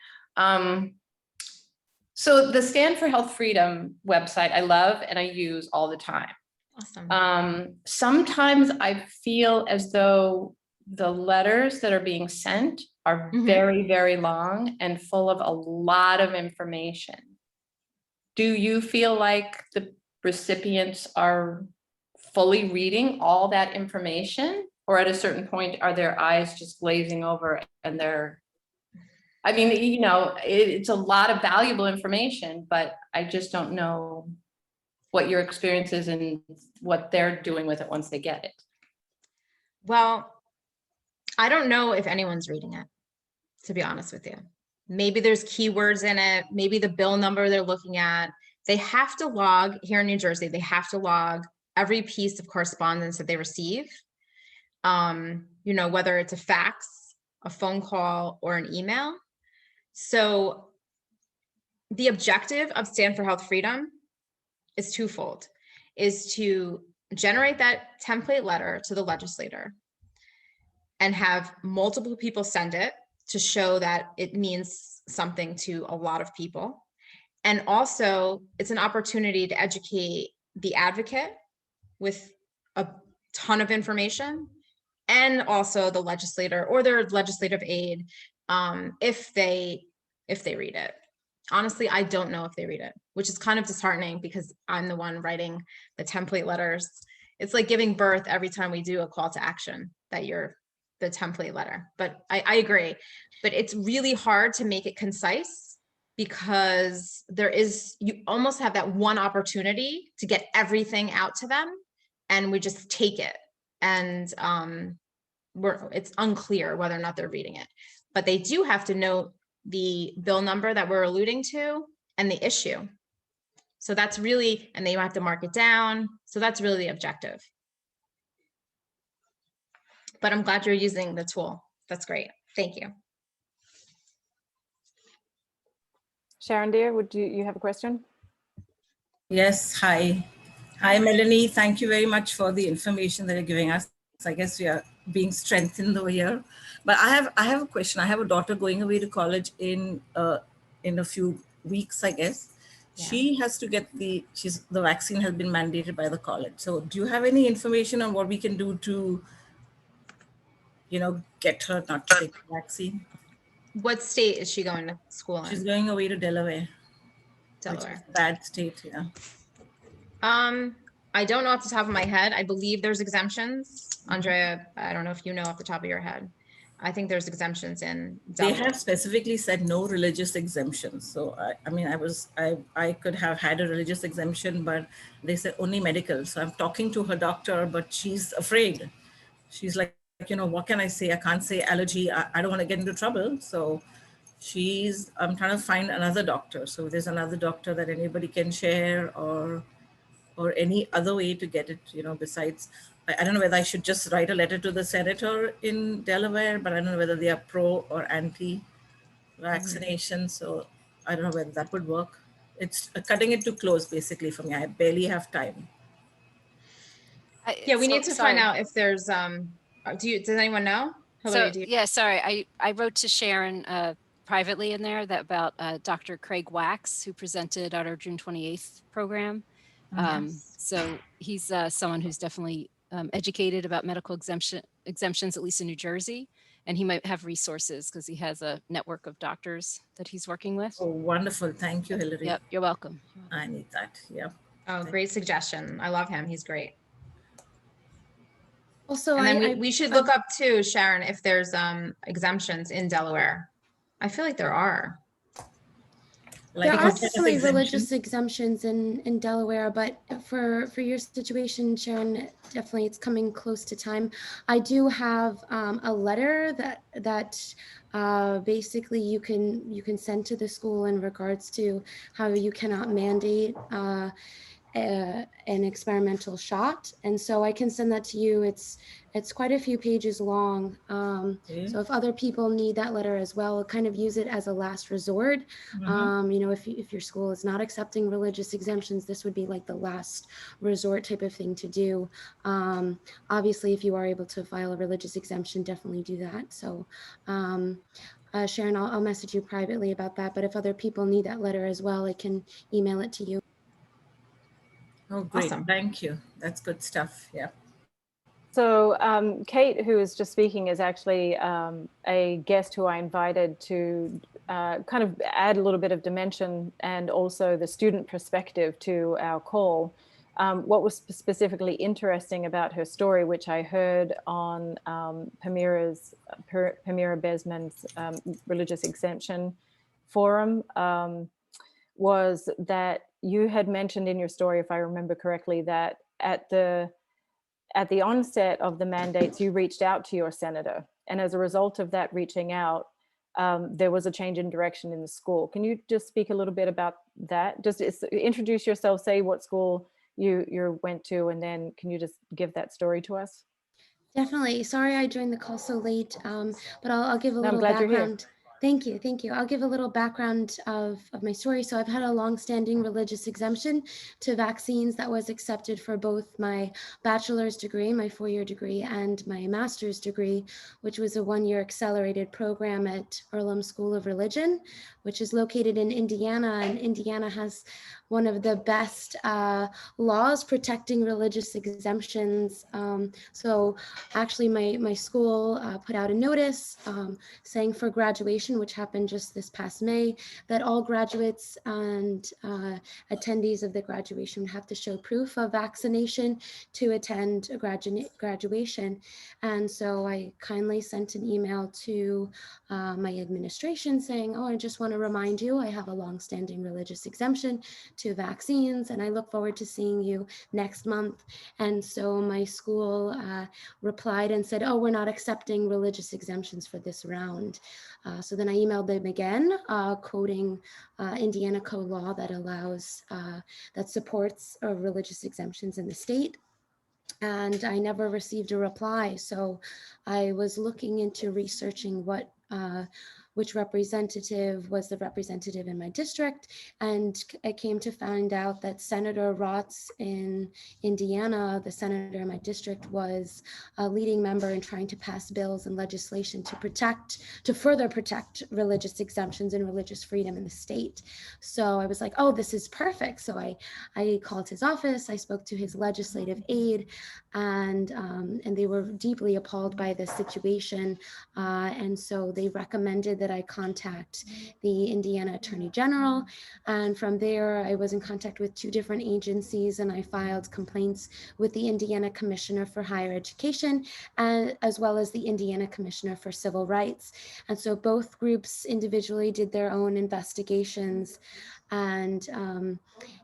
So the Stand for Health Freedom website, I love and I use all the time. Awesome. Sometimes I feel as though the letters that are being sent are very, very long and full of a lot of information. Do you feel like the recipients are fully reading all that information? Or at a certain point, are their eyes just glazing over and they're, I mean, you know, it's a lot of valuable information, but I just don't know what your experience is and what they're doing with it once they get it. Well, I don't know if anyone's reading it, to be honest with you. Maybe there's keywords in it, maybe the bill number they're looking at. They have to log, here in New Jersey, they have to log every piece of correspondence that they receive. You know, whether it's a fax, a phone call, or an email. So the objective of Stand for Health Freedom is twofold, is to generate that template letter to the legislator and have multiple people send it to show that it means something to a lot of people. And also it's an opportunity to educate the advocate with a ton of information, and also the legislator or their legislative aid, if they read it. Honestly, I don't know if they read it, which is kind of disheartening because I'm the one writing the template letters. It's like giving birth every time we do a call to action that you're the template letter. But I agree, but it's really hard to make it concise because you almost have that one opportunity to get everything out to them, and we just take it. And it's unclear whether or not they're reading it, but they do have to know the bill number that we're alluding to and the issue. So that's really, and they have to mark it down. So that's really the objective. But I'm glad you're using the tool. That's great. Thank you. Sharon dear, would you have a question? Yes, hi. Hi, Melanie. Thank you very much for the information that you're giving us. I guess we are being strengthened over here. But I have a question. I have a daughter going away to college in a few weeks, I guess. Yeah. She has to get the vaccine has been mandated by the college. So do you have any information on what we can do to, you know, get her not to take the vaccine? What state is she going to school in? She's going away to Delaware. Delaware. Which is a bad state, yeah. I don't know off the top of my head. I believe there's exemptions. Andrea, I don't know if you know off the top of your head. I think there's exemptions in Delaware. They have specifically said no religious exemptions. So I mean, I could have had a religious exemption, but they said only medical. So I'm talking to her doctor, but she's afraid. She's like, you know, what can I say? I can't say allergy. I don't want to get into trouble. So I'm trying to find another doctor. So if there's another doctor that anybody can share or any other way to get it, you know, besides, I don't know whether I should just write a letter to the senator in Delaware, but I don't know whether they are pro or anti-vaccination. So I don't know whether that would work. It's cutting it too close, basically, for me. I barely have time. Yeah, we need to find out if there's, does anyone know? Hillary, So, do you? yeah, sorry, I wrote to Sharon privately in there that about Dr. Craig Wax, who presented at our June 28th program. So he's someone who's definitely educated about medical exemptions, at least in New Jersey, and he might have resources because he has a network of doctors that he's working with. Oh, wonderful. Thank you, Hillary. Yep, you're welcome. I need that. Yep. Oh, great suggestion. I love him. He's great. Also, And then we should look up too, Sharon, if there's exemptions in Delaware. I feel like there are. there Like are what kind of definitely exemption? religious exemptions in Delaware, but for your situation, Sharon, definitely it's coming close to time. I do have a letter that basically you can send to the school in regards to how you cannot mandate an experimental shot, and so I can send that to you. It's quite a few pages long. Okay. So if other people need that letter as well, kind of use it as a last resort. You know, if your school is not accepting religious exemptions, this would be like the last resort type of thing to do. Obviously, if you are able to file a religious exemption, definitely do that. So Sharon, I'll message you privately about that, but if other people need that letter as well, I can email it to you. Oh, great. Awesome. Thank you. That's good stuff. Yeah. So Cait, who is just speaking, is actually a guest who I invited to kind of add a little bit of dimension and also the student perspective to our call. What was specifically interesting about her story, which I heard on Pamira Besman's religious exemption forum, was that you had mentioned in your story, if I remember correctly, that at the onset of the mandates, you reached out to your senator. And as a result of that reaching out, there was a change in direction in the school. Can you just speak a little bit about that? Just introduce yourself, say what school you went to, and then can you just give that story to us? Definitely. Sorry I joined the call so late, but I'll give a No, I'm little glad you're here. background. Thank you. Thank you. I'll give a little background of my story. So I've had a long-standing religious exemption to vaccines that was accepted for both my bachelor's degree, my 4-year degree, and my master's degree, which was a 1-year accelerated program at Earlham School of Religion, which is located in Indiana. And Indiana has one of the best laws protecting religious exemptions. So actually my school put out a notice saying for graduation, which happened just this past May, that all graduates and attendees of the graduation would have to show proof of vaccination to attend a graduation. And so I kindly sent an email to my administration saying, oh, I just want to remind you, I have a long-standing religious exemption to vaccines, and I look forward to seeing you next month. And so my school replied and said, oh, we're not accepting religious exemptions for this round. So then I emailed them again, quoting Indiana code law that allows, that supports religious exemptions in the state. And I never received a reply. So I was looking into researching which representative was the representative in my district. And I came to find out that Senator Rotz in Indiana, the senator in my district, was a leading member in trying to pass bills and legislation to further protect religious exemptions and religious freedom in the state. So I was like, oh, this is perfect. So I called his office, I spoke to his legislative aide, and they were deeply appalled by the situation. And so they recommended that I contact the Indiana Attorney General. And from there, I was in contact with 2 different agencies, and I filed complaints with the Indiana Commissioner for Higher Education, as well as the Indiana Commissioner for Civil Rights. And so both groups individually did their own investigations.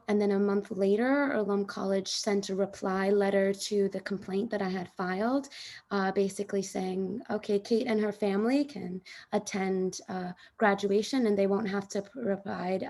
And then a month later, Earlham College sent a reply letter to the complaint that I had filed, basically saying, okay, Cait and her family can attend graduation and they won't have to provide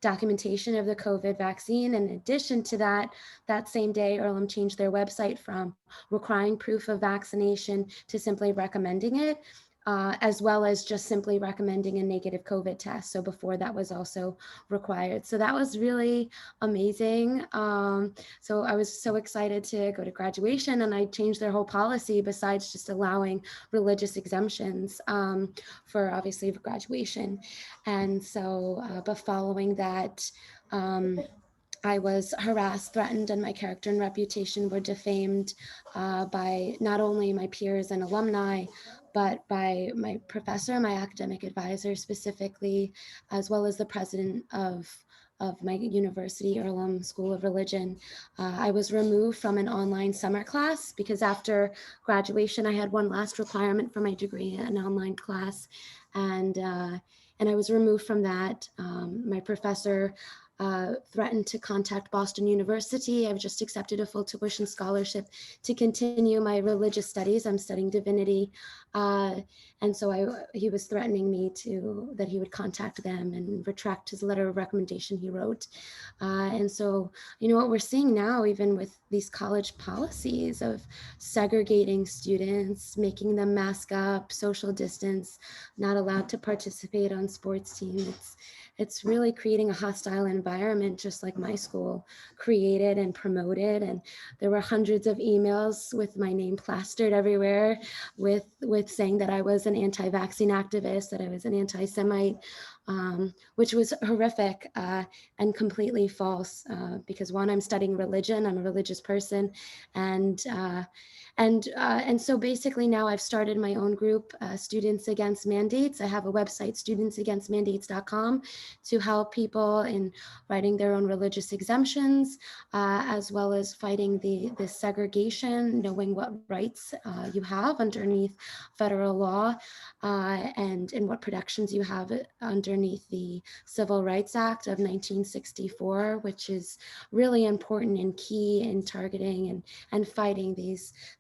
documentation of the COVID vaccine. In addition to that, that same day, Earlham changed their website from requiring proof of vaccination to simply recommending it. as well as just simply recommending a negative COVID test. So before that was also required. So that was really amazing. So I was so excited to go to graduation, and I changed their whole policy besides just allowing religious exemptions for obviously graduation. And so, but following that, I was harassed, threatened, and my character and reputation were defamed by not only my peers and alumni, but by my professor, my academic advisor specifically, as well as the president of my university, Earlham School of Religion. I was removed from an online summer class because after graduation, I had one last requirement for my degree, an online class, and I was removed from that. My professor threatened to contact Boston University. I've just accepted a full tuition scholarship to continue my religious studies. I'm studying divinity. And so he was threatening me that he would contact them and retract his letter of recommendation he wrote. And so, what we're seeing now, even with these college policies of segregating students, making them mask up, social distance, not allowed to participate on sports teams, it's really creating a hostile environment, just like my school created and promoted. And there were hundreds of emails with my name plastered everywhere with saying that I was an anti-vaccine activist, that I was an anti-Semite, which was horrific and completely false because one, I'm studying religion, I'm a religious person, and so basically now I've started my own group, Students Against Mandates. I have a website, studentsagainstmandates.com, to help people in writing their own religious exemptions, as well as fighting the segregation, knowing what rights you have underneath federal law, and what protections you have underneath the Civil Rights Act of 1964, which is really important and key in targeting and fighting the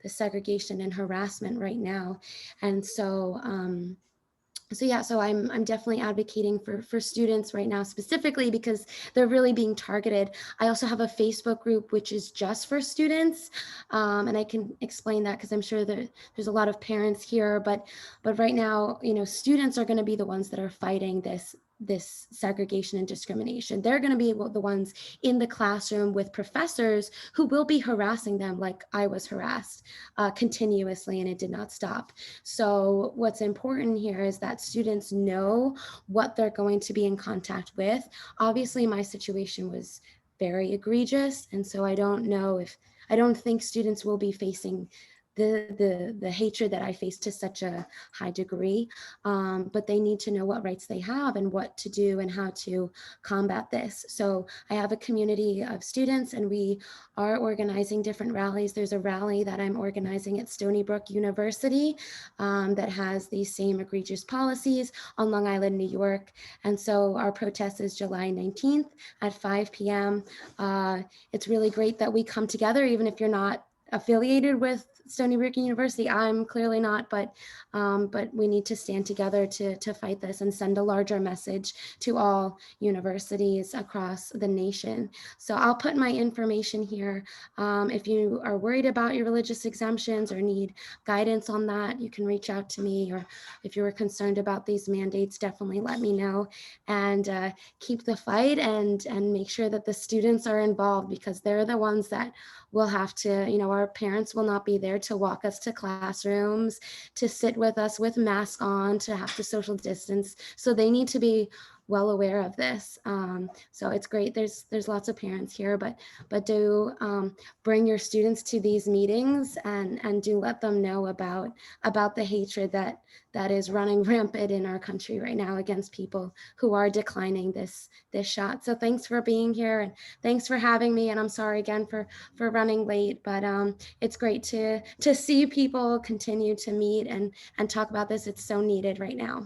segregation and harassment right now. And so so I'm definitely advocating for students right now, specifically because they're really being targeted. I also have a Facebook group which is just for students, and I can explain that because I'm sure that there's a lot of parents here, but right now, students are going to be the ones that are fighting this segregation and discrimination. They're going to be the ones in the classroom with professors who will be harassing them like I was harassed continuously, and it did not stop. So what's important here is that students know what they're going to be in contact with. Obviously, my situation was very egregious, and so I don't think students will be facing the hatred that I face to such a high degree, but they need to know what rights they have and what to do and how to combat this. So I have a community of students, and we are organizing different rallies. There's a rally that I'm organizing at Stony Brook University that has these same egregious policies on Long Island, New York. And so our protest is July 19th at 5 p.m. It's really great that we come together, even if you're not affiliated with Stony Brook University. I'm clearly not, but we need to stand together to fight this and send a larger message to all universities across the nation. So I'll put my information here. If you are worried about your religious exemptions or need guidance on that, you can reach out to me, or if you were concerned about these mandates, definitely let me know, and keep the fight and make sure that the students are involved, because they're the ones that will have to, our parents will not be there to walk us to classrooms, to sit with us with masks on, to have to social distance. So they need to be well aware of this. So it's great. There's lots of parents here, but do bring your students to these meetings and do let them know about the hatred that is running rampant in our country right now against people who are declining this shot. So thanks for being here, and thanks for having me. And I'm sorry again for running late, but it's great to see people continue to meet and talk about this. It's so needed right now.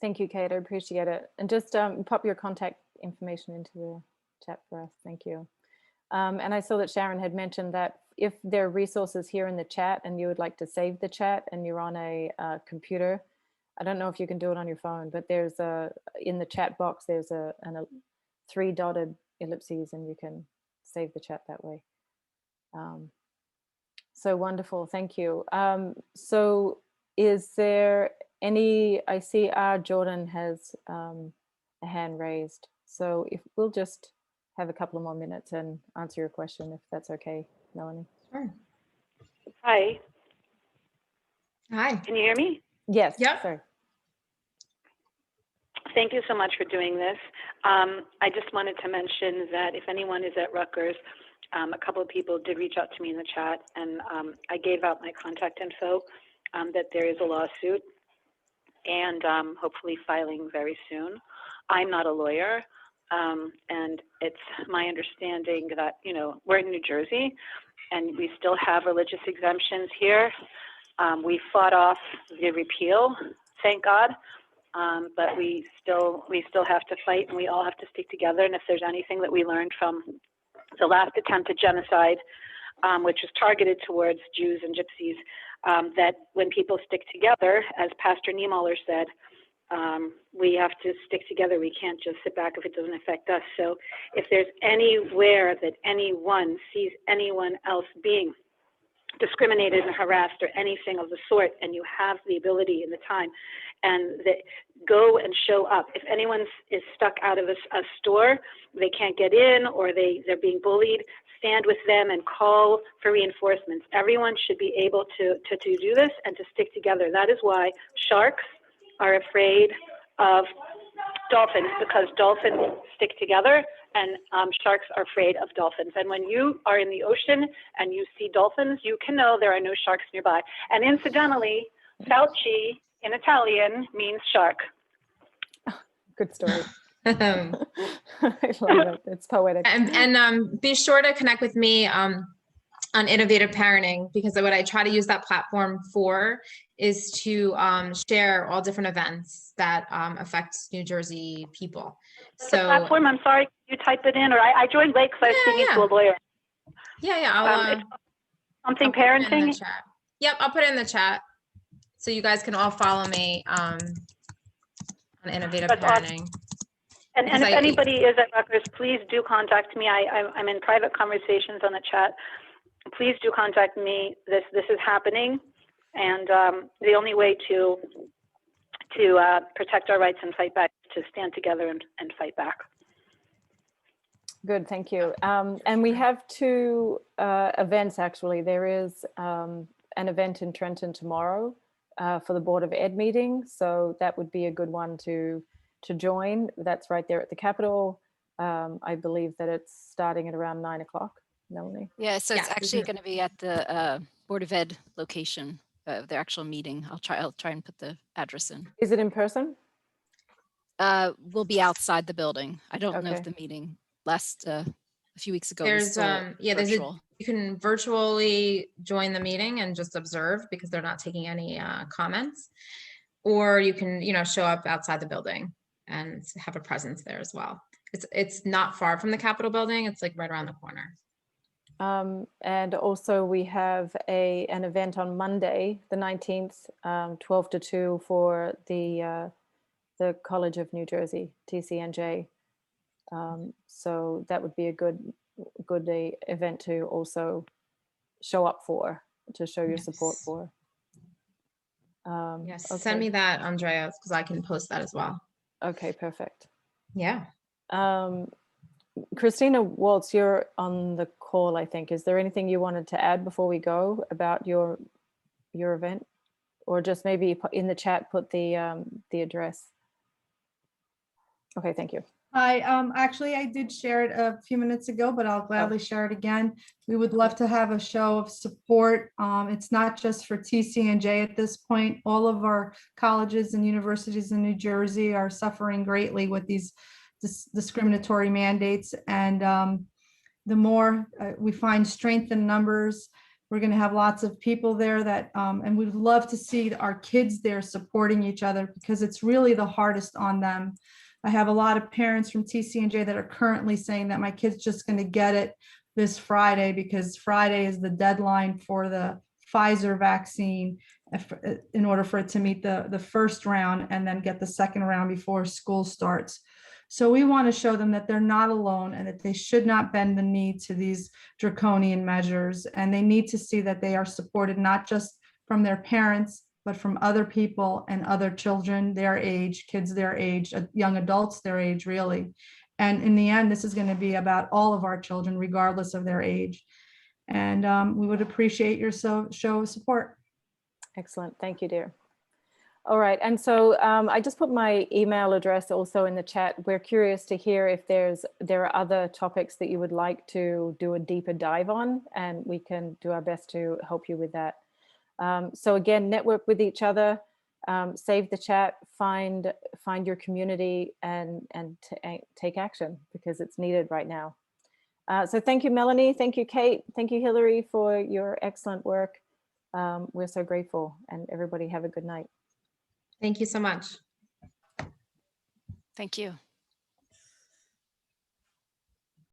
Thank you, Cait. I appreciate it. And just pop your contact information into the chat for us. Thank you. And I saw that Sharon had mentioned that if there are resources here in the chat and you would like to save the chat and you're on a computer, I don't know if you can do it on your phone, but there's in the chat box, there's a 3 dotted ellipses, and you can save the chat that way. So wonderful. Thank you. So Is there any, I see Jordan has a hand raised. So if we'll just have a couple of more minutes and answer your question, if that's okay, Melanie. Sure. Hi, Hi. can you hear me? Yes. Yep. Sorry. Thank you so much for doing this. I just wanted to mention that if anyone is at Rutgers, a couple of people did reach out to me in the chat, and I gave out my contact info, that there is a lawsuit and hopefully filing very soon. I'm not a lawyer, and it's my understanding that, you know, we're in New Jersey and we still have religious exemptions here. We fought off the repeal, thank God. But we still have to fight, and we all have to stick together. And if there's anything that we learned from the last attempt at genocide, which was targeted towards Jews and Gypsies, that when people stick together, as Pastor Niemöller said, we have to stick together. We can't just sit back if it doesn't affect us. So if there's anywhere that anyone sees anyone else being discriminated and harassed or anything of the sort, and you have the ability and the time, and that go and show up. If anyone is stuck out of a store, they can't get in, or they're being bullied, stand with them and call for reinforcements. Everyone should be able to do this and to stick together. That is why sharks are afraid of dolphins, because dolphins stick together, and sharks are afraid of dolphins. And when you are in the ocean and you see dolphins, you can know there are no sharks nearby. And incidentally, Falci in Italian means shark. Good story. I love it. It's poetic. And be sure to connect with me on innovative parenting, because what I try to use that platform for is to share all different events that affect New Jersey people. So the platform, I'm sorry, you type it in, or I joined late because I was speaking to a lawyer. Yeah. Something I'll put it in the parenting. chat. Yep, I'll put it in the chat so you guys can all follow me on innovative That's parenting. Awesome. And if anybody is at Rutgers, please do contact me. I'm in private conversations on the chat. Please do contact me. This is happening, and the only way to protect our rights and fight back is to stand together and fight back. Good, thank you. And we have two events, actually. There is an event in Trenton tomorrow for the Board of Ed meeting, so that would be a good one to join. That's right there at the Capitol. I believe that it's starting at around 9 o'clock, Melanie. Yeah, so it's actually going to be at the Board of Ed location, their actual meeting. I'll try and put the address in. Is it in person? We'll be outside the building. I don't know if Okay. the meeting last a few weeks ago. There's virtual. you can virtually join the meeting and just observe, because they're not taking any comments, or you can show up outside the building and have a presence there as well. It's not far from the Capitol building. It's like right around the corner. And also we have an event on Monday, the 19th, 12 to 2 for the College of New Jersey, TCNJ. So that would be a good event to also show up for, to show your support for. Yes, okay. Send me that, Andrea, because I can post that as well. Okay, perfect. Yeah. Christina Waltz, you're on the call, I think. Is there anything you wanted to add before we go about your event, or just maybe in the chat put the address? Okay, thank you. Hi, actually I did share it a few minutes ago, but I'll gladly share it again. We would love to have a show of support. It's not just for TCNJ at this point. All of our colleges and universities in New Jersey are suffering greatly with these discriminatory mandates. And the more we find strength in numbers, we're going to have lots of people there that, and we'd love to see our kids there supporting each other, because it's really the hardest on them. I have a lot of parents from TCNJ that are currently saying that my kid's just going to get it this Friday, because Friday is the deadline for the Pfizer vaccine in order for it to meet the first round and then get the second round before school starts. So we want to show them that they're not alone and that they should not bend the knee to these draconian measures. And they need to see that they are supported, not just from their parents, but from other people and other children their age, kids their age, young adults their age, really. And in the end, this is going to be about all of our children, regardless of their age. And we would appreciate your show of support. Excellent. Thank you, dear. All right. And so I just put my email address also in the chat. We're curious to hear if there are other topics that you would like to do a deeper dive on, and we can do our best to help you with that. So again, network with each other, save the chat, find your community, and take action, because it's needed right now. So thank you, Melanie. Thank you, Cait. Thank you, Hillary, for your excellent work. We're so grateful, and everybody have a good night. Thank you so much. Thank you.